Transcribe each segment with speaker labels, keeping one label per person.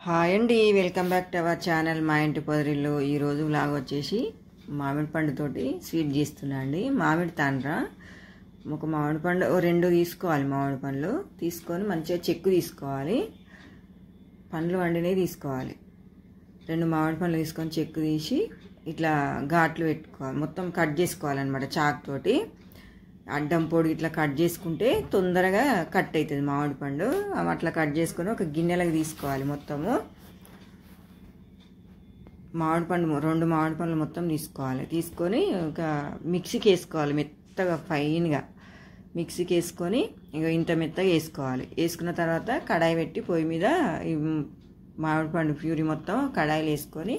Speaker 1: Hi అండి, welcome back to our channel మా ఇంటి పొదరిల్లు. ఈరోజు వ్లాగ్ వచ్చేసి మామిడి పండుతోటి స్వీట్ చేస్తున్నా అండి. మామిడి తాండ్ర ఒక మామిడి పండు రెండు తీసుకోవాలి. మామిడి పండ్లు తీసుకొని మంచిగా చెక్కు తీసుకోవాలి. పండ్లు వండినవి తీసుకోవాలి. రెండు మామిడి పండ్లు తీసుకొని చెక్కు తీసి ఇట్లా ఘాట్లు పెట్టుకోవాలి. మొత్తం కట్ చేసుకోవాలన్నమాట చాక్ తోటి. అడ్డం పొడి ఇట్లా కట్ చేసుకుంటే తొందరగా కట్ అవుతుంది మామిడి పండు. అట్లా కట్ చేసుకొని ఒక గిన్నెలకు తీసుకోవాలి. మొత్తము మామిడి పండు రెండు మామిడి పండ్లు మొత్తం తీసుకోవాలి. తీసుకొని ఒక మిక్సీకి వేసుకోవాలి. మెత్తగా ఫైన్గా మిక్సీకి వేసుకొని ఇక ఇంత మెత్తగా వేసుకోవాలి. వేసుకున్న తర్వాత కడాయి పెట్టి పొయ్యి మీద మామిడి పండు ప్యూరీ మొత్తం కడాయిలు వేసుకొని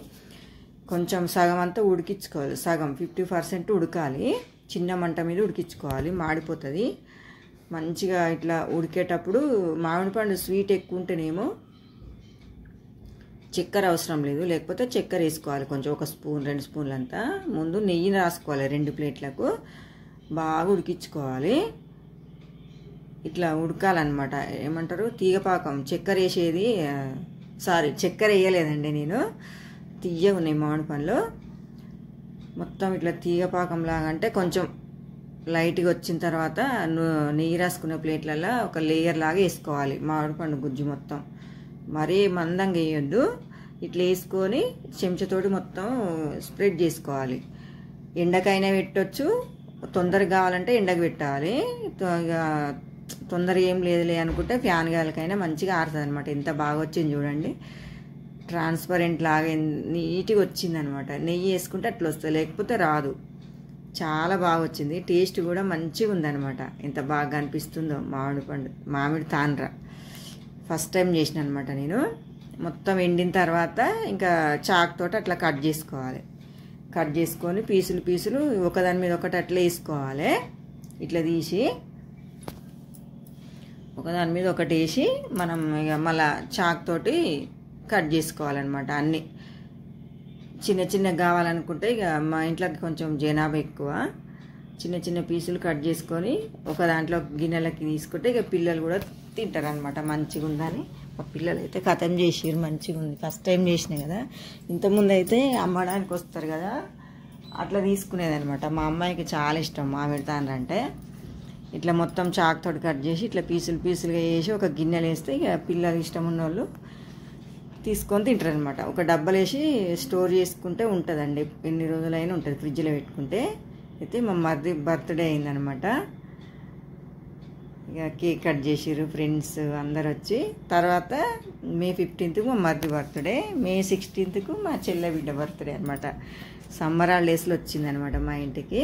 Speaker 1: కొంచెం సగం అంతా ఉడికించుకోవాలి. సగం 50% ఉడకాలి. చిన్న మంట మీద ఉడికించుకోవాలి, మాడిపోతుంది. మంచిగా ఇట్లా ఉడికేటప్పుడు మామిడి పండు స్వీట్ ఎక్కువ ఉంటేనేమో చక్కెర అవసరం లేదు, లేకపోతే చక్కెర వేసుకోవాలి కొంచెం, ఒక స్పూన్ 2 స్పూన్లు అంతా. ముందు నెయ్యి రాసుకోవాలి 2 ప్లేట్లకు. బాగా ఉడికించుకోవాలి. ఇట్లా ఉడకాలన్నమాట. ఏమంటారు తీగపాకం. చక్కెర వేసేది చక్కెర వేయలేదండి నేను. తీయగా ఉన్నాయి మామిడి పండ్లు. మొత్తం ఇట్లా తీగపాకం లాగా అంటే కొంచెం లైట్గా వచ్చిన తర్వాత నెయ్యి రాసుకున్న ప్లేట్లలో ఒక లేయర్ లాగా వేసుకోవాలి మామిడి పండు గుజ్జు మొత్తం. మరీ మందంగా వేయొద్దు. ఇట్లా వేసుకొని చెంచాతోటి మొత్తం స్ప్రెడ్ చేసుకోవాలి. ఎండకైనా పెట్టవచ్చు, తొందరగా కావాలంటే ఎండకు పెట్టాలి. తొందరగా ఏం లేదులే అనుకుంటే ఫ్యాన్ గాలికైనా మంచిగా ఆరుతుంది అనమాట. ఎంత బాగా వచ్చింది చూడండి, ట్రాన్స్పరెంట్ లాగా నీట్గా వచ్చిందనమాట. నెయ్యి వేసుకుంటే అట్లా వస్తుంది, లేకపోతే రాదు. చాలా బాగా వచ్చింది. టేస్ట్ కూడా మంచిగా ఉందనమాట. ఎంత బాగా అనిపిస్తుందో మామిడి తాండ్ర. ఫస్ట్ టైం చేసిన అనమాట నేను. మొత్తం ఎండిన తర్వాత ఇంకా చాక్ తోటి అట్లా కట్ చేసుకోవాలి. కట్ చేసుకొని పీసులు ఒకదాని మీద ఒకటి అట్లా వేసుకోవాలి. ఇట్లా తీసి ఒకదాని మీద ఒకటి వేసి మనం ఇక మళ్ళీ చాక్ తోటి కట్ చేసుకోవాలన్నమాట. అన్నీ చిన్న కావాలనుకుంటే ఇక మా ఇంట్లోకి కొంచెం జనాభా ఎక్కువ, చిన్న పీసులు కట్ చేసుకొని ఒక దాంట్లో గిన్నెలకి తీసుకుంటే ఇక పిల్లలు కూడా తింటారు అనమాట. మంచిగా ఉందని మా పిల్లలు అయితే కథం చేసిరు. మంచిగా ఉంది. ఫస్ట్ టైం చేసిన కదా. ఇంతకుముందు అయితే అమ్మడానికి వస్తారు కదా, అట్లా తీసుకునేదనమాట. మా అమ్మాయికి చాలా ఇష్టం మామిడి తాండ్ర అంటే. ఇట్లా మొత్తం చాక్ తోటి కట్ చేసి ఇట్లా పీసులుగా వేసి ఒక గిన్నెలు వేస్తే ఇక పిల్లలు ఇష్టం ఉన్న వాళ్ళు తీసుకొని తింటారు అనమాట. ఒక డబ్బాలు వేసి స్టోర్ చేసుకుంటే ఉంటుందండి, ఎన్ని రోజులైనా ఉంటుంది ఫ్రిడ్జ్లో పెట్టుకుంటే. అయితే మా మరిది బర్త్డే అయిందనమాట. ఇక కేక్ కట్ చేసిర్రు ఫ్రెండ్స్ అందరు వచ్చి. తర్వాత May 15th మా మరిది బర్త్డే, May 16th మా చెల్లె బిడ్డ బర్త్డే అనమాట. సమ్మర్ హాలిడేస్లో వచ్చిందనమాట మా ఇంటికి.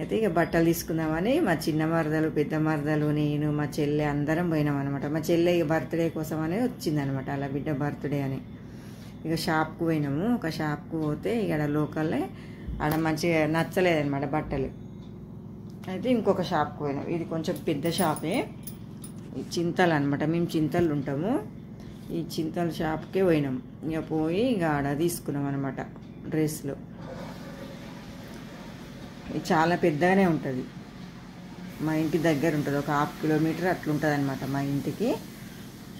Speaker 1: అయితే ఇక బట్టలు తీసుకుందామని మా చిన్న మరదలు, పెద్ద మరదలు, నేను, మా చెల్లె అందరం పోయినాం అనమాట. మా చెల్లె ఇక బర్త్డే కోసం అని వచ్చిందనమాట, అలా బిడ్డ బర్త్డే అని. ఇక షాప్కు పోయినాము. ఒక షాప్కు పోతే ఇక్కడ లోకల్లే ఆడ మంచిగా నచ్చలేదనమాట బట్టలు. అయితే ఇంకొక షాప్కి పోయినాం. ఇది కొంచెం పెద్ద షాపే, చింతలు అనమాట. మేము చింతలు ఉంటాము. ఈ చింతల షాప్కే పోయినాం. ఇక పోయి ఇక ఆడ తీసుకున్నాం అనమాట డ్రెస్లు. ఇది చాలా పెద్దగానే ఉంటుంది. మా ఇంటి దగ్గర ఉంటుంది, ఒక 1/2 కిలోమీటర్ అట్లుంటుంది అనమాట మా ఇంటికి.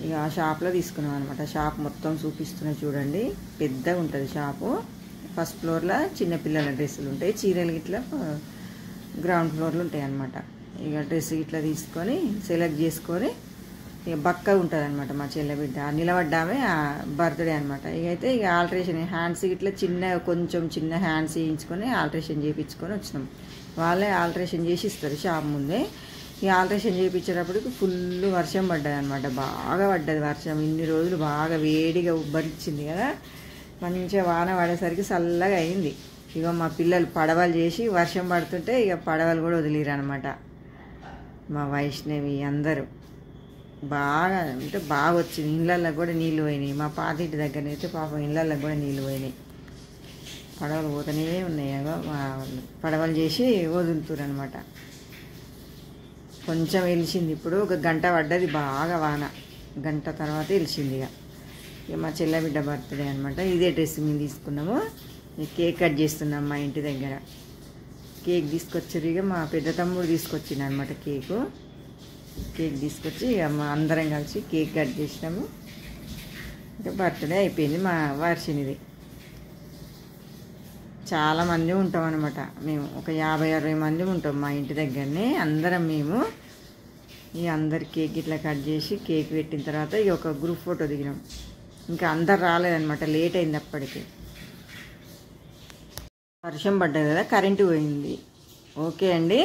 Speaker 1: ఇక ఆ షాప్లో తీసుకున్నాం అనమాట. షాప్ మొత్తం చూపిస్తున్నా చూడండి, పెద్దగా ఉంటుంది షాపు. ఫస్ట్ ఫ్లోర్లో చిన్నపిల్లల డ్రెస్సులు ఉంటాయి, చీరలు ఇట్లా గ్రౌండ్ ఫ్లోర్లు ఉంటాయి అనమాట. ఇక డ్రెస్ ఇట్లా తీసుకొని సెలెక్ట్ చేసుకొని ఇక బక్కగా ఉంటుంది అనమాట మా చెల్లె బిడ్డ. నిలబడ్డామే బర్త్డే అనమాట. ఇక ఆల్ట్రేషన్ హ్యాండ్స్ ఇట్లా కొంచెం చిన్న హ్యాండ్స్ వేయించుకొని ఆల్ట్రేషన్ చేయించుకొని వచ్చినాం. వాళ్ళే ఆల్ట్రేషన్ చేసి ఇస్తారు షాప్ ముందే. ఈ ఆల్ట్రేషన్ చేయించేటప్పటికి ఫుల్ వర్షం పడ్డది అనమాట. బాగా పడ్డది వర్షం. ఇన్ని రోజులు బాగా వేడిగా ఉబ్బరిచ్చింది కదా, మంచిగా వాన పడేసరికి చల్లగా అయింది. ఇక మా పిల్లలు పడవలు చేసి వర్షం పడుతుంటే ఇక పడవలు కూడా వదిలేరు అనమాట. మా వైష్ణవి అందరూ బాగా అంటే బాగా వచ్చింది. ఇళ్ళల్లో కూడా నీళ్ళు పోయినాయి. మా పాతింటి దగ్గరనైతే పాపం ఇళ్ళల్లో కూడా నీళ్ళు పోయినాయి. పడవలు పోతూనే ఉన్నాయి. పడవలు చేసి వదులుతురు అనమాట. కొంచెం వెలిసింది. ఇప్పుడు ఒక గంట పడ్డది బాగా వాన. గంట తర్వాత వెలిసింది. ఇక మా చెల్లె బిడ్డ బర్త్డే అనమాట. ఇదే డ్రెస్ మేము తీసుకున్నాము. కేక్ కట్ చేస్తున్నాం మా ఇంటి దగ్గర. కేక్ తీసుకొచ్చారు. ఇక మా పెద్ద తమ్ముడు తీసుకొచ్చిండు అనమాట కేక్ తీసుకొచ్చి ఇక మా అందరం కలిసి కేక్ కట్ చేసినాము. ఇంకా బర్త్డే అయిపోయింది మా వర్షినిది. చాలామంది ఉంటాం అనమాట. మేము ఒక 50-60 మంది ఉంటాం మా ఇంటి దగ్గరనే. అందరం మేము ఈ అందరు కేక్ ఇట్లా కట్ చేసి కేక్ పెట్టిన తర్వాత ఇక ఒక గ్రూప్ ఫోటో దిగినాం. ఇంకా అందరు రాలేదనమాట, లేట్ అయింది అప్పటికి. వర్షం పడ్డది కదా, కరెంటు పోయింది. ఓకే అండి.